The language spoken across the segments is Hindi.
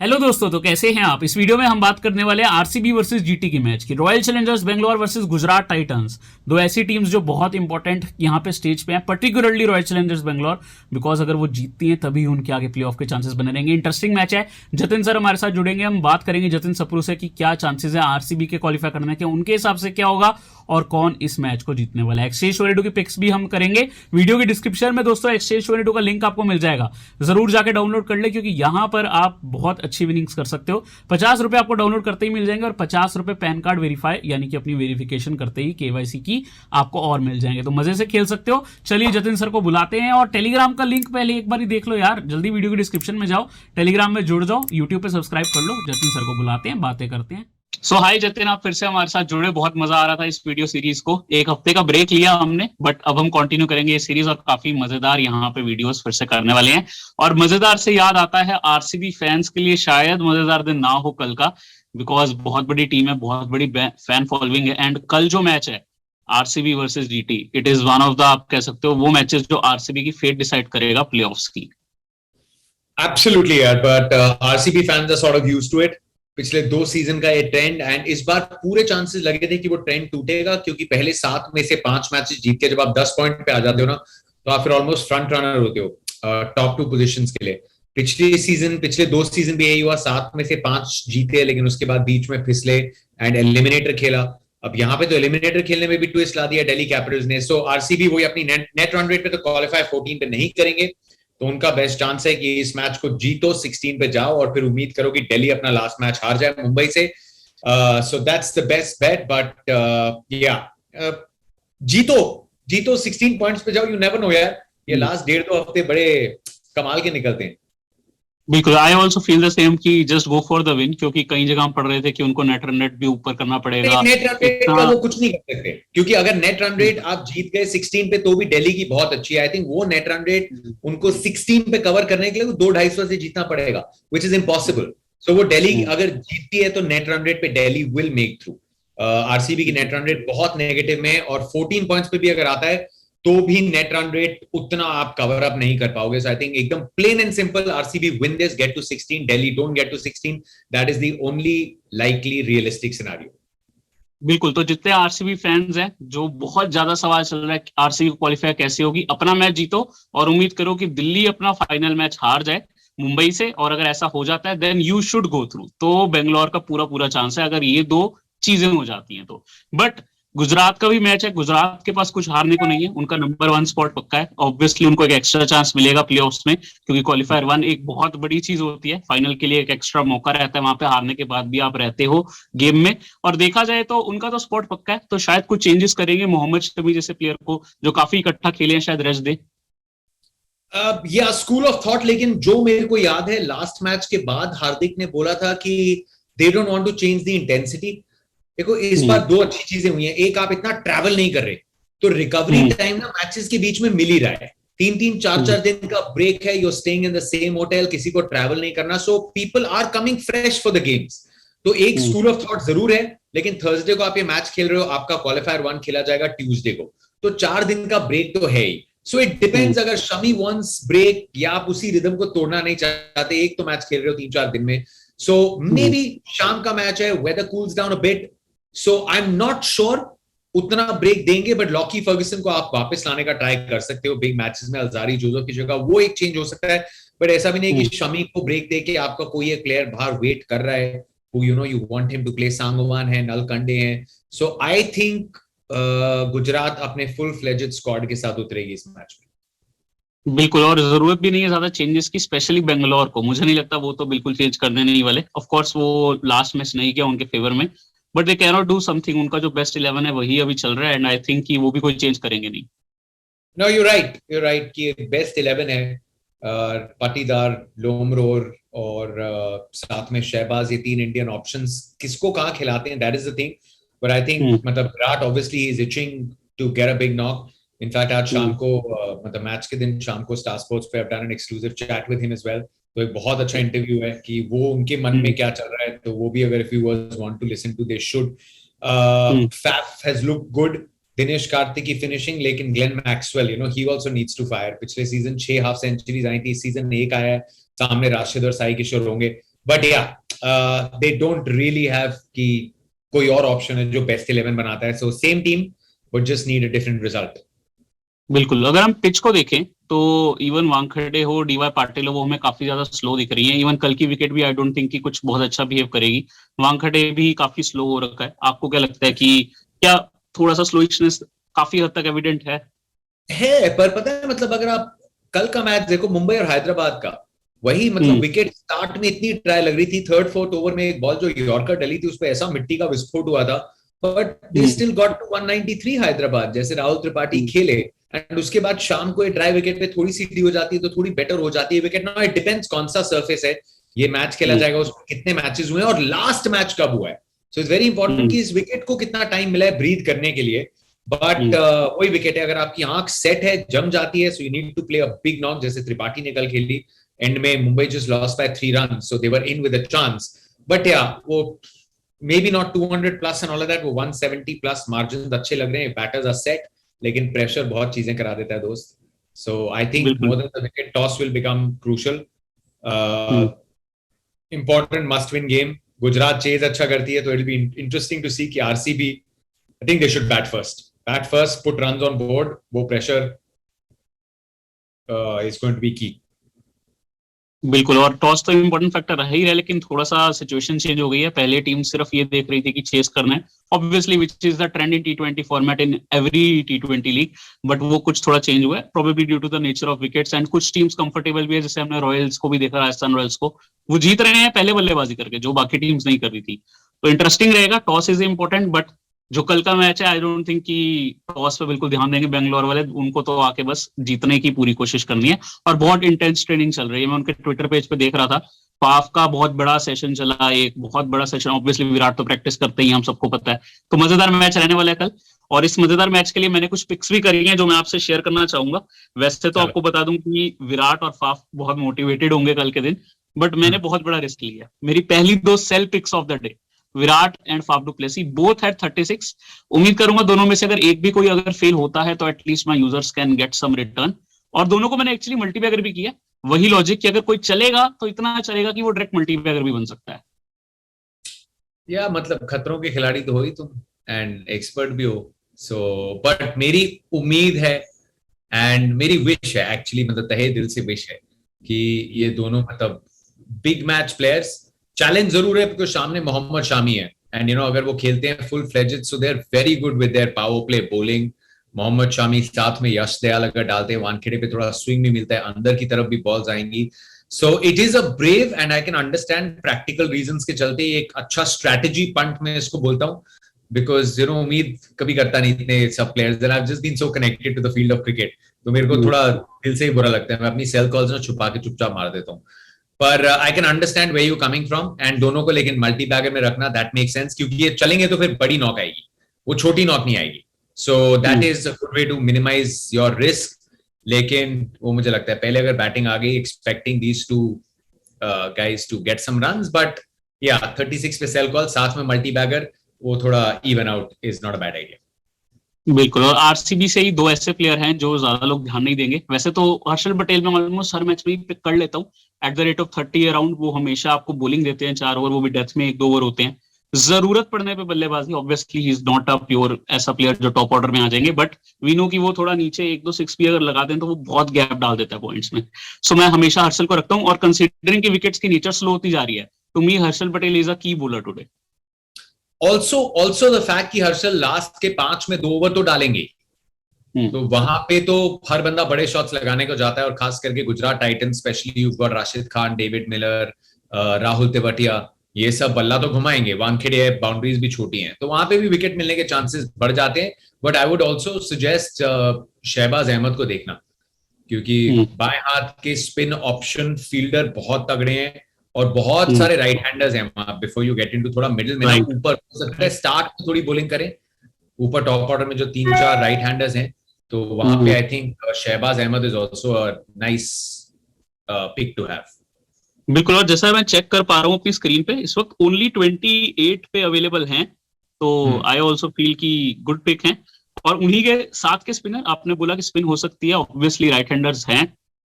हेलो दोस्तों, तो कैसे हैं आप। इस वीडियो में हम बात करने वाले हैं आरसीबी वर्सेस जीटी की मैच की। Royal Challengers Bangalore versus Gujarat Titans, दो ऐसी टीम्स जो बहुत इंपॉर्टेंट यहाँ पे स्टेज पे हैं, particularly royal Challengers Bangalore, because अगर वो जीतती हैं तभी उनके आगे प्लेऑफ के चांसेस बने रहेंगे। इंटरेस्टिंग मैच है। जतिन सर हमारे साथ जुड़ेंगे, हम बात करेंगे जतिन सप्रू से कि क्या चांसेस है आरसीबी के क्वालिफाई करने के, उनके हिसाब से क्या होगा और कौन इस मैच को जीतने वाला है। एक्सचेंज 22 की पिक्स भी हम करेंगे। वीडियो की डिस्क्रिप्शन में दोस्तों एक्सचेंज 22 का लिंक आपको मिल जाएगा, जरूर जाके डाउनलोड कर ले, क्योंकि यहां पर आप बहुत अच्छी विनिंग्स कर सकते हो। 50 रुपए आपको डाउनलोड करते ही मिल जाएंगे और 50 रुपए पैन कार्ड वेरीफाई यानी कि अपनी वेरिफिकेशन करते ही केवाईसी की आपको और मिल जाएंगे। तो मजे से खेल सकते हो। चलिए जतिन सर को बुलाते हैं, और टेलीग्राम का लिंक पहले एक बार ही देख लो यार, जल्दी वीडियो की डिस्क्रिप्शन में जाओ, टेलीग्राम में जुड़ जाओ, यूट्यूब पे सब्सक्राइब कर लो। जतिन सर को बुलाते हैं, बातें करते हैं। हाय जतिन, आप फिर से हमारे साथ जुड़े, बहुत मजा आ रहा था इस वीडियो सीरीज को। एक हफ्ते का ब्रेक लिया हमने, बट अब हम कंटिन्यू करेंगे ये सीरीज, और काफी मजेदार यहाँ पे वीडियोस फिर से करने वाले हैं। और मजेदार से याद आता है, आरसीबी फैंस के लिए शायद मजेदार दिन ना हो कल का, बिकॉज बहुत बड़ी टीम है, बहुत बड़ी फैन फॉलोइंग है। एंड कल जो मैच है RCB versus GT, it is one of the, आप कह सकते हो वो मैचेस जो आरसीबी की फेट डिसाइड करेगा प्लेऑफ्स की। Absolutely, यार, but RCB fans are sort of used to it. पिछले 2 सीजन का ये ट्रेंड, एंड इस बार पूरे चांसेस लगे थे कि वो ट्रेंड टूटेगा, क्योंकि पहले 7 में से 5 मैचेस जीत के जब आप 10 पॉइंट पे आ जाते हो ना, तो आप फिर ऑलमोस्ट फ्रंट रनर होते हो टॉप 2 पोजीशंस के लिए। पिछले 2 सीजन भी यही हुआ, 7 में से 5 जीते, लेकिन उसके बाद बीच में फिसले एंड एलिमिनेटर खेला। अब यहाँ पे तो एलिमिनेटर खेलने में भी ट्विस्ट ला दिया दिल्ली कैपिटल्स ने। सो आरसीबी वही अपनी नेट रन रेट पे तो क्वालिफाई 14 पे नहीं करेंगे, तो उनका बेस्ट चांस है कि इस मैच को जीतो, 16 पे जाओ, और फिर उम्मीद करो कि दिल्ली अपना लास्ट मैच हार जाए मुंबई से। So that's the best bet, but या जीतो जीतो 16 पॉइंट्स पे जाओ। यू नेवर नो यार, ये लास्ट 1.5-2 हफ्ते बड़े कमाल के निकलते हैं। बिल्कुल, I also feel the same कि just go for the win, क्योंकि कई जगह हम पढ़ रहे थे कि उनको नेट रन रेट भी ऊपर करना पड़ेगा। नेट रन रेट का वो कुछ नहीं कर सकते, क्योंकि अगर नेट रन रेट आप जीत गए 16 पे, तो भी दिल्ली की बहुत अच्छी है। आई थिंक वो नेट रन रेट उनको 16 पे कवर करने के लिए 200-250 से जीतना पड़ेगा, विच इज इम्पॉसिबल। सो वो दिल्ली अगर जीतती है तो नेट रन रेट पे Delhi will make through. RCB की नेट रन रेट बहुत नेगेटिव में है, और 14 पॉइंट्स पे भी अगर आता है तो भी नेट रन रेट उतना आप कवर अप नहीं कर पाओगे। सो आई थिंक एकदम plain and simple, RCB win this, get to 16, Delhi don't get to 16। That is the only likely realistic scenario. बिल्कुल, तो जितने आरसीबी फैंस हैं, जो बहुत ज्यादा सवाल चल रहा है आरसीबी क्वालिफाई कैसे होगी, अपना मैच जीतो और उम्मीद करो कि दिल्ली अपना फाइनल मैच हार जाए मुंबई से, और अगर ऐसा हो जाता है then you should go through. तो बेंगलोर का पूरा पूरा चांस है अगर ये दो चीजें हो जाती हैं तो। बट गुजरात का भी मैच है, गुजरात के पास कुछ हारने को नहीं है, उनका नंबर 1 स्पॉट पक्का है। ऑब्वियसली उनको एक एक्स्ट्रा चांस मिलेगा प्लेऑफ्स में, क्योंकि क्वालिफायर 1 एक बहुत बड़ी चीज होती है। फाइनल के लिए एक एक्स्ट्रा मौका रहता है, वहां पे हारने के बाद भी आप रहते हो गेम में। और देखा जाए तो उनका तो स्पॉट पक्का है, तो शायद कुछ चेंजेस करेंगे, मोहम्मद शमी जैसे प्लेयर को जो काफी इकट्ठा खेले हैं शायद रेस्ट दे। या स्कूल ऑफ थॉट, लेकिन जो मेरे को याद है लास्ट मैच के बाद हार्दिक ने बोला था कि they don't want to change the intensity. देखो इस बार 2 अच्छी चीजें हुई हैं। एक, आप इतना ट्रैवल नहीं कर रहे, तो रिकवरी टाइम ना मैचेस के बीच में मिल ही रहा है। 3-3 4-4 दिन का ब्रेक है, you are staying in the same hotel, किसी को ट्रैवल नहीं करना, so people are coming fresh for the games. तो एक स्कूल ऑफ थॉट जरूर है, लेकिन थर्सडे को आप ये मैच खेल रहे हो, आपका क्वालिफायर 1 खेला जाएगा ट्यूसडे को, तो 4 दिन का ब्रेक तो है ही। सो इट डिपेंड्स, अगर शमी वंस ब्रेक, या आप उसी रिदम को तोड़ना नहीं चाहते, एक तो मैच खेल रहे हो 3-4 दिन में, सो मे बी शाम का मैच है, weather cools down a bit, so I am not sure उतना ब्रेक देंगे। बट लॉकी फर्गुसन को आप वापस लाने का ट्राई कर सकते हो बिग मैचेस में, अलजारी जोजो की जगह, वो एक चेंज हो सकता है। बट ऐसा भी नहीं कि शमी को ब्रेक देके आपका कोई एक प्लेयर बाहर वेट कर रहा है, you want him to play। Sangwan है, नलकंडे हैं, सो आई थिंक गुजरात अपने फुल फ्लेजेड स्क्वाड के साथ उतरेगी इस मैच में। बिल्कुल, और जरूरत भी नहीं है ज्यादा चेंजेस की, स्पेशली बेंगलोर को मुझे नहीं लगता, वो तो बिल्कुल चेंज करने नहीं वाले। ऑफ कोर्स वो लास्ट मैच नहीं किया उनके फेवर में, but they can not do something. उनका जो बेस्ट 11 है वही अभी चल रहा है, एंड आई थिंक कि वो भी कोई चेंज करेंगे नहीं। नो, यू राइट कि बेस्ट 11 है, पाटीदार, लोमरोर और साथ में शहबाज, ये 3 इंडियन ऑप्शंस किसको कहां खिलाते हैं, that is the thing. But I think मतलब Virat obviously is itching to get a big knock. In fact आज शाम को मतलब मैच के दिन शाम को स्टार स्पोर्ट्स पे done an exclusive chat with him as well, तो एक बहुत अच्छा इंटरव्यू है कि वो उनके मन में क्या चल रहा है, तो वो भी अगर viewers want to listen to they should. Faf has looked good, Dinesh Karthik की फिनिशिंग, लेकिन ग्लेन मैक्सवेल ही आल्सो नीड्स टू फायर। पिछले सीजन 6 हाफ सेंचुरीज आई थी, इस सीजन 1 आया है, सामने राशिद और साई किशोर होंगे, बट या दे डोंट रियली हैव कि कोई और ऑप्शन है जो बेस्ट 11 बनाता है, so same team but just need a different result. बिल्कुल, अगर हम पिच को देखें तो इवन वानखेड़े हो, डीवाई पाटिल हो, वो हमें काफी ज्यादा स्लो दिख रही है। इवन कल की विकेट भी आई डोंट थिंक कि कुछ बहुत अच्छा बिहेव करेगी। वानखेड़े भी काफी स्लो हो रखा है। आपको क्या लगता है कि क्या थोड़ा सा स्लोइशनेस काफी हद तक एविडेंट है पर पता है मतलब अगर आप कल का मैच देखो मुंबई और हैदराबाद का, वही मतलब है? विकेट स्टार्ट में इतनी ट्राई लग रही थी, थर्ड फोर्थ ओवर में एक बॉल जो यॉर्कर डली थी उस पर ऐसा मिट्टी का विस्फोट हुआ था, but they still got to 193 Hyderabad, जैसे राहुल त्रिपाठी खेले। एंड उसके बाद शाम को ड्राई विकेट पे थोड़ी सी हो जाती है तो थोड़ी बेटर हो जाती है विकेट। नाउ इट डिपेंड्स कौन सा सर्फेस है, ये मैच खेला जाएगा, उसमें कितने मैचेस हुए हैं और लास्ट मैच कब हुआ है। सो इट्स वेरी इंपॉर्टेंट कि इस विकेट को कितना टाइम मिला है ब्रीथ करने के लिए। बट वही विकेट है, अगर आपकी आंख सेट है, जम जाती है, so you need to play a big knock, जैसे त्रिपाठी ने कल खेली। एंड में Mumbai just lost by 3 run, so they were in with a chance. But yeah वो maybe not 200 plus and all of that, वो 170 plus margins अच्छे लग रहे हैं, बैटर्स आर सेट, लेकिन प्रेशर बहुत चीजें करा देता है दोस्त। सो आई थिंक बिल्कुल। More than the wicket toss will become crucial, hmm. Important must win game. Gujarat chase अच्छा करती है तो it will be interesting to see कि RCB, I think they should bat first, put runs on board, वो pressure is going to be key. बिल्कुल, और टॉस तो इम्पोर्टेंट फैक्टर रह ही रहा है, लेकिन थोड़ा सा सिचुएशन चेंज हो गई है। पहले टीम सिर्फ ये देख रही थी कि चेस करना है, obviously which is the trend in टी20 फॉर्मेट इन एवरी टी20 लीग, बट वो कुछ थोड़ा चेंज हुआ है, probably due to the nature of wickets. And कुछ टीम्स कंफर्टेबल भी है, जैसे हमने रॉयल्स को भी देखा, राजस्थान रॉयल्स को, वो जीत रहे हैं पहले बल्लेबाजी करके, जो बाकी टीम्स नहीं कर रही थी। तो इंटरेस्टिंग रहेगा, टॉस इज इंपॉर्टेंट, बट जो कल का मैच है आई डोंट थिंक कि टॉस पे बिल्कुल ध्यान देंगे बेंगलोर वाले। उनको तो आके बस जीतने की पूरी कोशिश करनी है, और बहुत इंटेंस ट्रेनिंग चल रही है। मैं उनके ट्विटर पेज पे देख रहा था, फाफ का बहुत बड़ा सेशन चला, एक बहुत बड़ा सेशन। ऑब्वियसली विराट तो प्रैक्टिस करते ही, हम सबको पता है। तो मजेदार मैच रहने वाला है कल, और इस मजेदार मैच के लिए मैंने कुछ पिक्स भी करी हैं जो मैं आपसे शेयर करना चाहूंगा। वैसे तो आपको बता दूं कि विराट और फाफ बहुत मोटिवेटेड होंगे कल के दिन, बट मैंने बहुत बड़ा रिस्क लिया। मेरी पहली दो सेल picks of the day, Virat and Faf du Plessis, both at 36। उम्मीद करूंगा दोनों में से अगर एक भी कोई अगर फेल होता है तो at least my users can get some return. और दोनों को मैंने एक्चुअली मल्टीबैगर भी किया, वही लॉजिक कि अगर कोई चलेगा तो इतना चलेगा कि वो डायरेक्ट मल्टीबैगर भी बन सकता है। या मतलब खतरों के खिलाड़ी तो हो ही तुम, एंड एक्सपर्ट भी हो। सो बट मेरी उम्मीद है एंड मेरी विश है, एक्चुअली मतलब तहे दिल से विश है कि ये दोनों मतलब बिग मैच प्लेयर्स, चैलेंज जरूर है बिकॉज सामने मोहम्मद शामी है, एंड यू नो अगर वो खेलते हैं full fledged so they are very good with their power play bowling. Mohammed Shami साथ में यश दयाल अगर डालते हैं, वानखेड़े पे थोड़ा स्विंग भी मिलता है, अंदर की तरफ भी बॉल्स आएंगी। So it is a brave and I can understand practical reasons के चलते एक अच्छा स्ट्रैटेजी पंट में इसको बोलता हूँ, बिकॉज यू नो उम्मीद कभी करता नहीं इतने सब players, I have just been so connected to the field of cricket, तो मेरे को थोड़ा दिल से ही बुरा लगता है, मैं अपनी सेल कॉल्स ना छुपा के चुपचाप मार देता हूँ। पर I can understand where you coming from, and दोनों को लेकिन मल्टी बैगर में रखना दैट मेक सेंस, क्योंकि ये चलेंगे तो फिर बड़ी नॉक आएगी, वो छोटी नॉक नहीं आएगी। So that is a good way to minimize your risk. लेकिन वो मुझे लगता है पहले अगर बैटिंग आ गई, expecting these two guys to get some runs, but yeah 36 पे सेल कॉल साथ में मल्टी बैगर, वो थोड़ा even out is not a bad idea. बिल्कुल, और आरसीबी से ही दो ऐसे प्लेयर हैं जो ज्यादा लोग ध्यान नहीं देंगे। वैसे तो हर्षल पटेल में ऑलमोस्ट हर मैच में पिक कर लेता हूँ eight the rate of 30 around. वो हमेशा आपको बॉलिंग देते हैं 4 ओवर, वो भी डेथ में 1-2 ओवर होते हैं। जरूरत पड़ने पे बल्लेबाजी, obviously he is not a pure ऐसा प्लेयर जो टॉप ऑर्डर में आ जाएंगे, बट वी नो कि वो थोड़ा नीचे 1-2 सिक्स भी अगर लगा दें तो वो बहुत गैप डाल देता है पॉइंट्स में। सो मैं हमेशा हर्षल को रखता हूँ, और कंसिडरिंग की विकेट्स की नेचर स्लो होती जा रही है, to me Harshal Patel is a key bowler today. Also the fact कि हर्षल लास्ट के 5 में 2 ओवर तो डालेंगे, तो वहां पे तो हर बंदा बड़े शॉट्स लगाने को जाता है, और खास करके Gujarat Titans specially you got Rashid Khan, David Miller, Rahul Tewatia, ये सब बल्ला तो घुमाएंगे, वानखेड़े है, बाउंड्रीज भी छोटी हैं, तो वहां पे भी विकेट मिलने के चांसेस बढ़ जाते हैं। But I would also suggest Shahbaz Ahmed को देखना, क्योंकि बाएं हाथ के स्पिन ऑप्शन फील्डर बहुत तगड़े हैं, और बहुत सारे राइट हैंडर्स हैं वहां। बिफोर यू गेट इनटू थोड़ा मिडिल में ना, ऊपर हो सकता है स्टार्ट में थोड़ी बॉलिंग करें, ऊपर टॉप ऑर्डर में जो 3-4 राइट हैंडर्स हैं, तो वहां पे I think Shahbaz Ahmed is also a nice pick to have. बिल्कुल, और जैसा मैं चेक कर पा रहा हूँ अपनी स्क्रीन पे, इस वक्त ओनली 28 पे अवेलेबल हैं, तो आई ऑल्सो फील की गुड पिक हैं। और उन्हीं के साथ के स्पिनर, आपने बोला कि स्पिन हो सकती है, ऑब्वियसली राइट हैंडर्स हैं,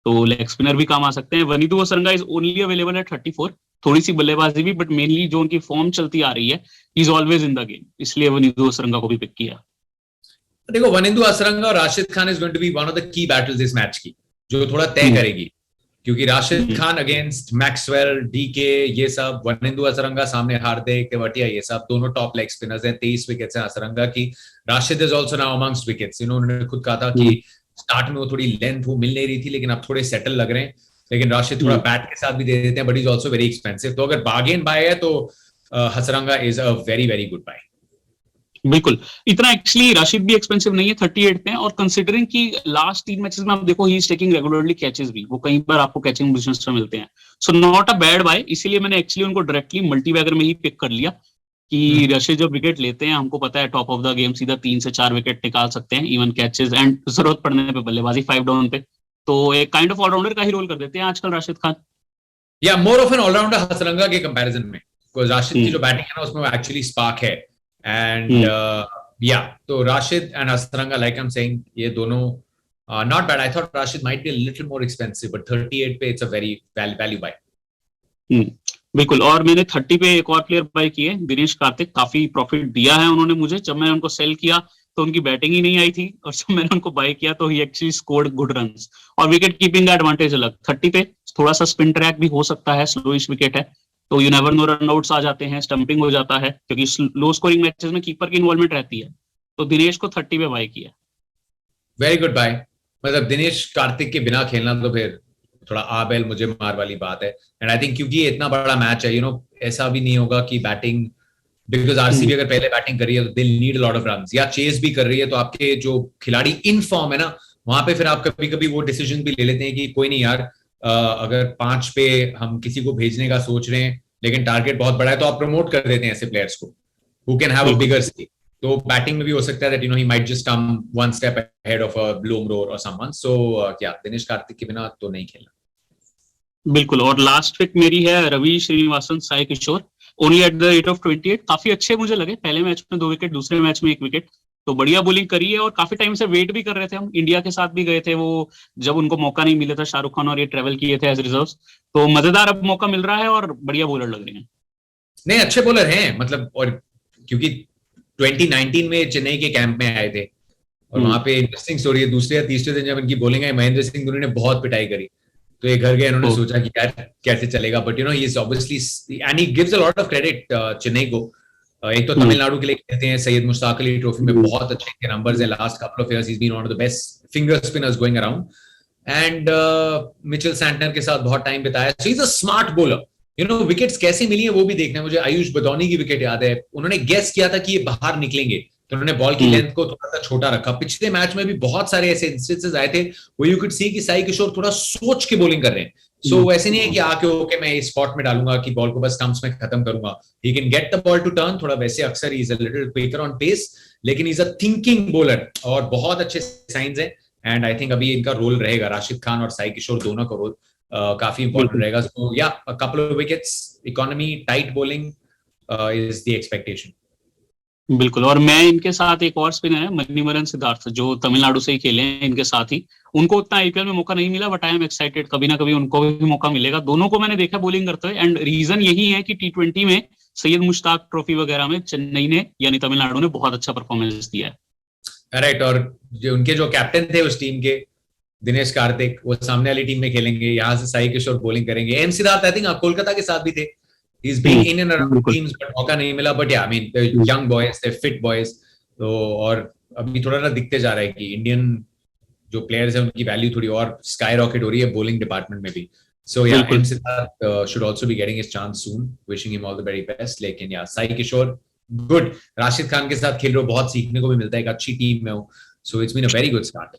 तो लेग स्पिनर भी काम आ सकते हैं। वनीदु वसरंगा इज ओनली अवेलेबल एट 34, थोड़ी सी बल्लेबाजी भी, बट मेनली जो उनकी फॉर्म चलती आ रही है, is always in the game, इसलिए वनिंदु हसरंगा को भी पिक किया। देखो, वनिंदु हसरंगा और Rashid Khan is going to be one of the key battles इस मैच की, जो थोड़ा तय करेगी, क्योंकि Rashid Khan against Maxwell, DK, ये सब, वनिंदु हसरंगा सामने हार्दिक, तेवतिया, ये सब दोनों टॉप लेग स्पिनर्स हैं। 23 विकेट्स हैं हसरंगा की। Rashid is also now amongst wickets. उन्होंने खुद कहा था कि स्टार्ट में वो थोड़ी लेंथ वो मिल नहीं रही थी, लेकिन अब थोड़े सेटल लग रहे हैं। लेकिन राशिद थोड़ा बैट के साथ भी दे देते हैं, but is also very expensive. तो अगर बार्गेन बाय है तो Hasaranga is a very very good buy. बिल्कुल, इतना एक्चुअली राशिद भी एक्सपेंसिव नहीं है, 38 पे, और कंसिडरिंग कि लास्ट 3 मैचेस में आप देखो he is taking regularly catches भी, वो कई बार आपको कैचिंग पोजीशंस में मिलते हैं, so not a bad buy. इसीलिए मैंने एक्चुअली उनको डायरेक्टली मल्टीबैगर में ही पिक कर लिया कि राशिद जब विकेट लेते हैं, हमको पता है टॉप ऑफ द गेम सीधा 3 से 4 विकेट निकाल सकते हैं, इवन कैचेस एंड जरूरत पड़ने पे बल्लेबाजी 5 डाउन पे, तो एक काइंड ऑफ ऑलराउंडर का ही रोल कर देते हैं आजकल राशिद खान। या more of an allrounder Hasaranga के कंपैरिजन में, बिकॉज़ राशिद की जो बैटिंग है ना उसमें एक्चुअली स्पार्क है। एंड तो Rashid and Hasaranga, like I am saying, ये दोनों not bad. I thought Rashid might be a little more expensive, but 38 पे it's a very value by. बिल्कुल, और मैंने 30 पे एक और प्लेयर बाय किए, दिनेश कार्तिक। काफी प्रॉफिट दिया है उन्होंने मुझे। जब मैंने उनको सेल किया तो उनकी बैटिंग ही नहीं आई थी, और जब मैंने उनको बाय किया तो ही एक्चुअली स्कोर्ड गुड रन्स, और विकेट कीपिंग का एडवांटेज अलग। 30 पे थोड़ा सा स्पिन ट्रैक भी हो सकता है, स्लोइश विकेट है, तो you never know, run outs आ जाते हैं, स्टंपिंग हो जाता है, क्योंकि लो स्कोरिंग मैचेस में कीपर की इन्वॉल्वमेंट रहती है। तो दिनेश को 30 पे बाय किया। Very good buy. मतलब दिनेश कार्तिक के बिना खेलना तो फिर थोड़ा आ बैल मुझे मार वाली बात है। एंड आई थिंक क्योंकि ये इतना बड़ा मैच है, ऐसा भी नहीं होगा कि बैटिंग, बिकॉज आरसीबी अगर पहले बैटिंग कर रही है तो they need lot of runs, या चेस भी कर रही है, तो आपके जो खिलाड़ी इन फॉर्म है ना, वहां पे फिर आप कभी कभी वो डिसीजन भी ले लेते हैं कि कोई नहीं यार, अगर 5 पे हम किसी को भेजने का सोच रहे हैं लेकिन टारगेट बहुत बड़ा है, तो आप प्रमोट कर देते हैं ऐसे प्लेयर्स को who can have a bigger stake. तो बैटिंग में भी हो सकता है that he might just come one step ahead of a ब्लूमरोर और समवन। सो क्या दिनेश कार्तिक के बिना तो नहीं खेलना। बिल्कुल, और लास्ट पिक मेरी है Ravi Srinivasan, Sai Kishore, only at the rate of 28। काफी अच्छे मुझे लगे, पहले मैच में 2 विकेट, दूसरे मैच में 1 विकेट, तो बढ़िया बोलिंग करी है। और काफी टाइम से वेट भी कर रहे थे हम, इंडिया के साथ भी गए थे वो, जब उनको मौका नहीं मिला था, शाहरुख खान और ये ट्रेवल किए थे एज रिजर्व, तो मजेदार अब मौका मिल रहा है और बढ़िया बॉलर लग रहे हैं। नहीं, अच्छे बॉलर हैं, मतलब, और क्योंकि 2019 में चेन्नई के कैंप में आए थे, और वहां पे इंटरेस्टिंग स्टोरी है, दूसरे या तीसरे दिन जब इनकी बॉलिंग आई, महेंद्र सिंह धोनी ने बहुत पिटाई करी, तो ये घर गए, इन्होंने सोचा कि यार कैसे चलेगा, but he is obviously, and he gives a lot of credit Chennai को। एक तो तमिलनाडु के लिए खेलते हैं, सैयद मुश्ताक अली ट्रॉफी में बहुत अच्छे इनके नंबर्स हैं, last couple of years he is been one of the best finger spinners going around, and Mitchell Santner के साथ बहुत टाइम बिताया, so he is a smart bowler. Wickets कैसे मिली है वो भी देखना है मुझे। आयुष बदौनी की विकेट याद है, उन्होंने गेस किया था कि ये बाहर निकलेंगे, तो उन्होंने बॉल की लेंथ को थोड़ा सा छोटा रखा। पिछले मैच में भी बहुत सारे ऐसे इंस्टेंसेस आए थे वो यू कुड सी कि साई किशोर थोड़ा सोच के बॉलिंग कर रहे हैं। सो ऐसे नहीं है कि आके ओके मैं इस स्पॉट में डालूंगा कि बॉल को बस स्टंप्स में खत्म करूंगा। He can get the ball to turn, थोड़ा वैसे अक्सर he is a little quicker on pace, लेकिन इज अ थिंकिंग बॉलर, और बहुत अच्छे साइंस हैं। एंड आई थिंक अभी इनका रोल रहेगा, राशिद खान और साई किशोर दोनों का रोल काफी इंपॉर्टेंट रहेगा। सो या, a couple of wickets, economy, tight bowling is the expectation. बिल्कुल, और मैं इनके साथ एक और स्पिनर है मणिवरन सिद्धार्थ, जो तमिलनाडु से ही खेले हैं इनके साथ ही। उनको उतना आईपीएल में मौका नहीं मिला, बट आई एम एक्साइटेड, कभी ना कभी उनको भी मौका मिलेगा। दोनों को मैंने देखा बॉलिंग करते हुए, एंड रीजन यही है कि T20 में सैयद मुश्ताक ट्रॉफी वगैरह में चेन्नई ने, यानी तमिलनाडु ने, बहुत अच्छा परफॉर्मेंस दिया है। राइट, और उनके जो कैप्टन थे उस टीम के, दिनेश कार्तिक, वो सामने वाली टीम में खेलेंगे, यहाँ से साई किशोर बॉलिंग करेंगे। M Siddharth I think Kolkata के साथ भी थे, he's been in and around teams, but मौका नहीं मिला। But yeah, I mean, they're young boys, they're fit boys, तो और अभी थोड़ा ना दिखते जा रहा है कि इंडियन जो प्लेयर्स हैं उनकी वैल्यू थोड़ी और स्काई रॉकेट हो रही है बॉलिंग डिपार्टमेंट में भी। So yeah, M Siddharth should also be getting his chance soon, wishing him all the very best। लेकिन या, साई किशोर गुड, राशिद खान के साथ खेल रहे हो, बहुत सीखने को भी मिलता है, एक अच्छी टीम में हो, so it's been a very good start.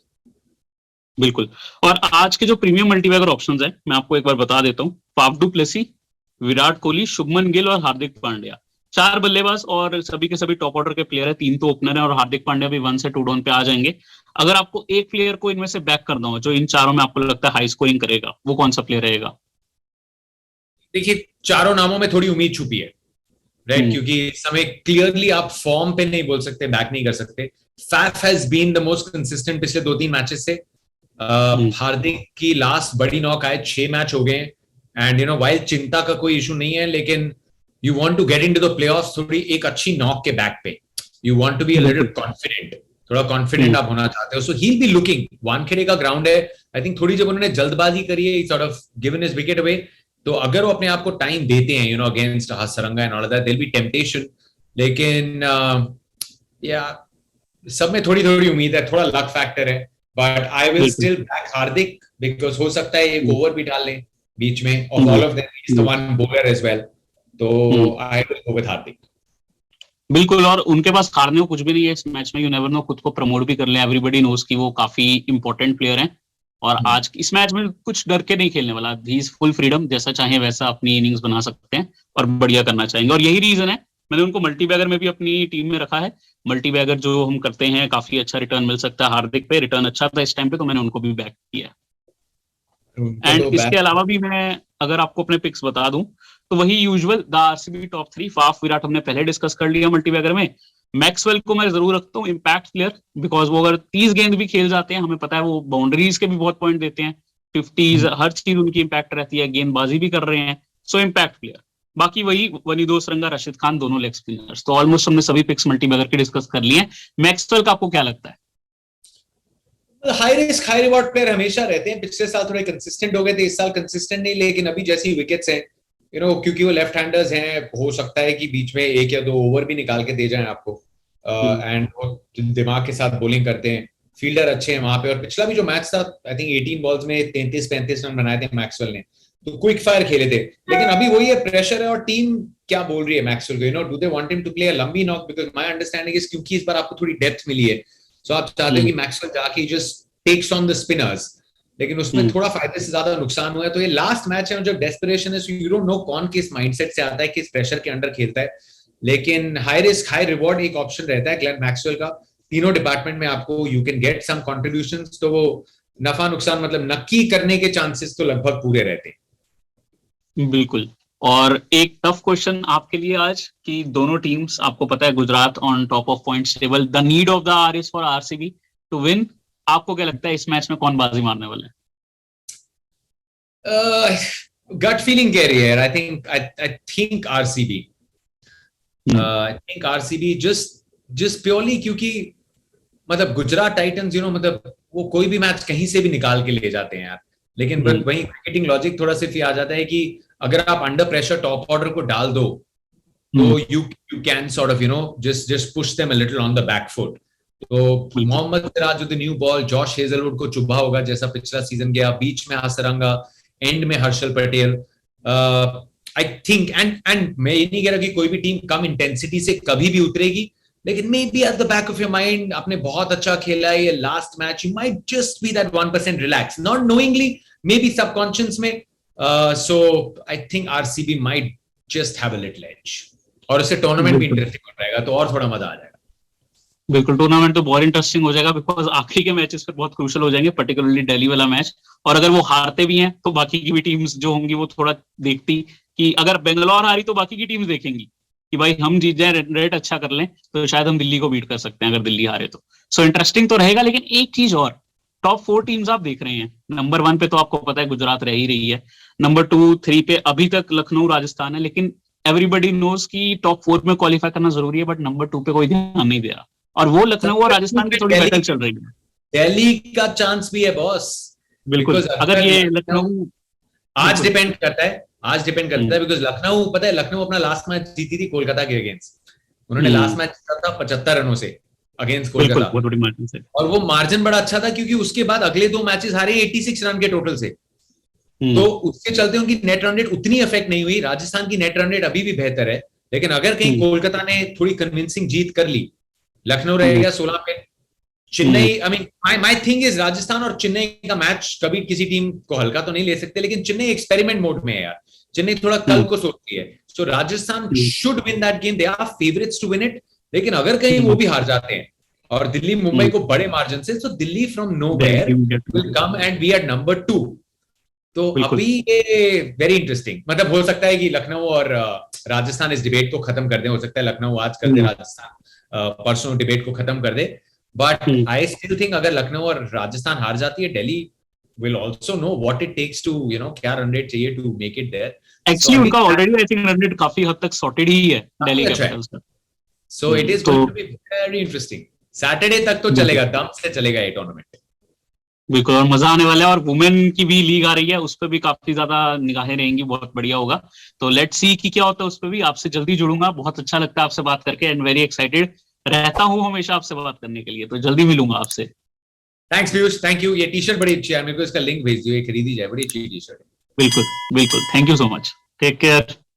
बिल्कुल, और आज के जो प्रीमियम मल्टीबैगर ऑप्शंस हैं, मैं आपको एक बार बता देता हूँ। Faf du Plessis, Virat Kohli, Shubman Gill और हार्दिक पांड्या, 4 बल्लेबाज, और सभी के सभी टॉप ऑर्डर के प्लेयर है, 3 तो ओपनर है, और हार्दिक पांड्या भी 1 से 2 डाउन पे आ जाएंगे। अगर आपको एक प्लेयर को इनमें से बैक करना हो जो इन चारों में आपको लगता है हाई स्कोरिंग करेगा, वो कौन सा प्लेयर रहेगा? देखिए, चारों नामों में थोड़ी उम्मीद छुपी है, राइट, क्योंकि इस समय क्लियरली आप फॉर्म पे नहीं बोल सकते, बैक नहीं कर सकते। Faf has been the most consistent पिछले 2-3 मैचेस से। हार्दिक की लास्ट बड़ी नॉक आए 6 मैच हो गए, एंड यू नो वाइल चिंता का कोई इशू नहीं है, लेकिन you want to get into the playoffs थोड़ी एक अच्छी नॉक के बैक पे, you want to be a little confident, थोड़ा कॉन्फिडेंट आप होना चाहते हो, so he will be looking, Wankhede का ग्राउंड है, आई थिंक थोड़ी जब उन्होंने जल्दबाजी करी है, sort of given his wicket away, तो अगर वो अपने आप को टाइम देते हैं, you know, against Hasaranga and all that, there will be temptation, लेकिन या सब में थोड़ी थोड़ी उम्मीद है, थोड़ा लक फैक्टर है, but I will still back Hardik, because हो सकता है एक ओवर भी डाल लें बीच में, of all of them he is the one bowler as well, तो आई विल गो विद हार्दिक। बिल्कुल, और उनके पास हारने को कुछ भी नहीं है इस मैच में, यू नेवर नो, खुद को प्रमोट भी कर ले, एवरीबॉडी नोज कि वो काफी इंपॉर्टेंट प्लेयर हैं, और आज इस मैच में कुछ डर के नहीं खेलने वाला, ही इज फुल फ्रीडम, जैसा चाहे वैसा अपनी इनिंग्स बना सकते हैं और बढ़िया करना चाहेंगे, और यही रीजन है मैंने उनको मल्टीबैगर में भी अपनी टीम में रखा है। मल्टीबैगर जो हम करते हैं, काफी अच्छा रिटर्न मिल सकता है, हार्दिक पे रिटर्न अच्छा था इस टाइम पे, तो मैंने उनको भी बैक किया। एंड इसके अलावा भी मैं अगर आपको अपने पिक्स बता दूं तो वही usual the RCB top 3, Faf Virat हमने पहले डिस्कस कर लिया मल्टीबैगर में, मैक्सवेल को मैं जरूर रखता हूँ इम्पैक्ट प्लेयर, बिकॉज वो अगर 30 गेंद भी खेल जाते हैं, हमें पता है वो बाउंड्रीज के भी बहुत पॉइंट देते हैं, 50s, हर चीज उनकी इम्पैक्ट रहती है, गेंदबाजी भी कर रहे हैं, सो इम्पैक्ट प्लेयर। बाकी वही वनीदो सरंगा, रशीद खान, दोनों लेग स्पिनर्स, तो ऑलमोस्ट हमने सभी पिक्स मल्टीबैगर के डिस्कस कर लिए हैं। मैक्सवेल का आपको क्या लगता है? High risk high reward player हमेशा रहते हैं, पिछले साल थोड़े कंसिस्टेंट हो गए थे, इस साल कंसिस्टेंट नहीं, लेकिन अभी जैसी विकेट्स हैं, यू नो, क्योंकि वो लेफ्ट हैंडर्स हैं, हो सकता है कि बीच में 1 या 2 ओवर भी निकाल के दे जाएं आपको, एंड वो दिमाग के साथ बॉलिंग करते हैं, फील्डर अच्छे हैं वहां पे, और पिछला भी जो मैच था, आई थिंक 18 बॉल्स में 33-35 रन बनाए थे मैक्सवेल ने, तो क्विक फायर खेले थे, लेकिन अभी वही है, प्रेशर है, और टीम क्या बोल रही है मैक्सवेल को, you know, do they want him to play a लंबी knock, because my understanding is क्योंकि इस बार आपको थोड़ी डेप्थ मिली है, सो आप चाहते हो कि मैक्सवेल जाके just takes on the spinners, लेकिन उसमें थोड़ा फायदे से ज्यादा नुकसान हुआ है, तो ये लास्ट मैच है, जब डेस्परेशन है, सो यू डोंट नो कौन किस माइंडसेट से आता है, किस प्रेशर के अंडर खेलता है, लेकिन हाई रिस्क हाई रिवॉर्ड एक ऑप्शन रहता है ग्लेन मैक्सवेल का, तीनों डिपार्टमेंट में आपको you can get some contributions, तो वो नफा नुकसान मतलब नक्की करने के चांसेस तो लगभग पूरे रहते हैं। बिल्कुल, और एक टफ क्वेश्चन आपके लिए आज, कि दोनों टीम्स आपको पता है Gujarat on top of points table, the need of the hour is for RCB to win, आपको क्या लगता है इस मैच में कौन बाजी मारने वाला है? गट फीलिंग कह रही है, आई think RCB, I think RCB just purely क्योंकि मतलब गुजरात टाइटंस, यू नो, मतलब वो कोई भी मैच कहीं से भी निकाल के ले जाते हैं यार, लेकिन वही क्रिकेटिंग लॉजिक थोड़ा सिर्फ ये आ जाता है कि अगर आप अंडर प्रेशर टॉप ऑर्डर को डाल दो, तो you can sort of, you know, just push them a little on the back foot, तो Mohammed Siraj with the new ball, Josh Hazlewood को चुभा होगा जैसा पिछला सीजन गया, बीच में हासरंगा, एंड में Harshal Patel, I think, and मैं ये नहीं कह रहा कि कोई भी टीम कम इंटेंसिटी से कभी भी उतरेगी, लेकिन maybe at the back of your mind आपने बहुत अच्छा खेला है ये last match, you might just be that 1% relax, not knowingly, maybe subconscious में, so I think RCB might just have a little edge, और उससे टूर्नामेंट भी इंटरेस्टिंग हो जाएगा, तो और थोड़ा मजा आ जाएगा। बिल्कुल, टूर्नामेंट तो बहुत इंटरेस्टिंग हो जाएगा, बिकॉज आखिरी के मैचेस पर बहुत क्रूशियल हो जाएंगे, पर्टिकुलरली दिल्ली वाला मैच, और अगर वो हारते भी हैं तो बाकी की भी टीम्स जो होंगी वो थोड़ा देखती, कि अगर बेंगलोर हारी तो बाकी की टीम्स देखेंगी कि भाई हम जीत जाए, रेट अच्छा कर लें, तो शायद हम दिल्ली को बीट कर सकते हैं अगर दिल्ली हारे तो, सो इंटरेस्टिंग तो रहेगा। लेकिन एक चीज और, टॉप 4 टीम्स आप देख रहे हैं, नंबर 1 पे तो आपको पता है गुजरात रह ही रही है, नंबर 2, 3 पे अभी तक लखनऊ, राजस्थान है, लेकिन एवरीबडी नोज कि टॉप 4 में क्वालिफाई करना जरूरी है, बट नंबर 2 पे कोई ध्यान नहीं दे रहा, और वो लखनऊ और राजस्थान की थोड़ी बैटल चल रही है। दिल्ली का चांस भी है बॉस, बिल्कुल, अगर ये लखनऊ आज डिपेंड करता है, बिकॉज लखनऊ, पता है, लखनऊ अपना लास्ट मैच जीती थी कोलकाता के अगेंस्ट, उन्होंने लास्ट मैच जीता था 75 रनों से अगेंस्ट कोलकाता, बहुत बड़ी मार्जिन से, और वो मार्जिन बड़ा अच्छा था क्योंकि उसके बाद अगले 2 मैचेस हारे 86 रन के टोटल से, तो उसके चलते उनकी नेट रन रेट उतनी इफेक्ट नहीं हुई। राजस्थान की नेट रन रेट अभी भी बेहतर है, लेकिन अगर कहीं कोलकाता ने थोड़ी कन्विंसिंग जीत कर ली, लखनऊ रहेगा 16 पे, Chennai, I mean my thing is Rajasthan और चेन्नई का मैच कभी किसी टीम को हल्का तो नहीं ले सकते, लेकिन चेन्नई एक्सपेरिमेंट मोड में है यार, चेन्नई थोड़ा कल को सोचती है, so Rajasthan should win that game, they are favourites to win it, लेकिन अगर कहीं वो भी हार जाते हैं और दिल्ली मुंबई को बड़े मार्जिन से, so Delhi from nowhere will come and be at number 2, तो अभी ये वेरी इंटरेस्टिंग, मतलब हो सकता है कि लखनऊ और राजस्थान इस डिबेट को खत्म कर दे, हो सकता है लखनऊ आज कर दे, राजस्थान परसों डिबेट को खत्म कर दे, बट आई स्टिल थिंक अगर लखनऊ और राजस्थान हार जाती है, Delhi will also know what it takes to, क्या रन रेट चाहिए to make it there. Actually उनका already I think run rate काफी हद तक सॉर्टेड ही है दिल्ली कैपिटल्स का. So it is going to be very interesting. Saturday तक तो चलेगा, दम से चलेगा ये टूर्नामेंट. बिल्कुल, और मजा आने वाला है. और वुमेन की भी लीग आ रही है, उस पर भी काफी ज्यादा निगाहें रहेंगी, बहुत बढ़िया होगा. तो लेट्स सी कि क्या होता है उस पर भी. आपसे जल्दी जुड़ूंगा, बहुत अच्छा लगता है आपसे बात करके एंड वेरी एक्साइटेड रहता हूँ हमेशा आपसे बात करने के लिए. तो जल्दी मिलूंगा आपसे. Thanks Piyush, thank you. ये टी शर्ट बड़ी अच्छी है, मेरे को इसका लिंक भेज दियो, ये खरीदी जाए, बड़ी अच्छी टी शर्ट है. बिल्कुल बिल्कुल, thank you so much. Take care.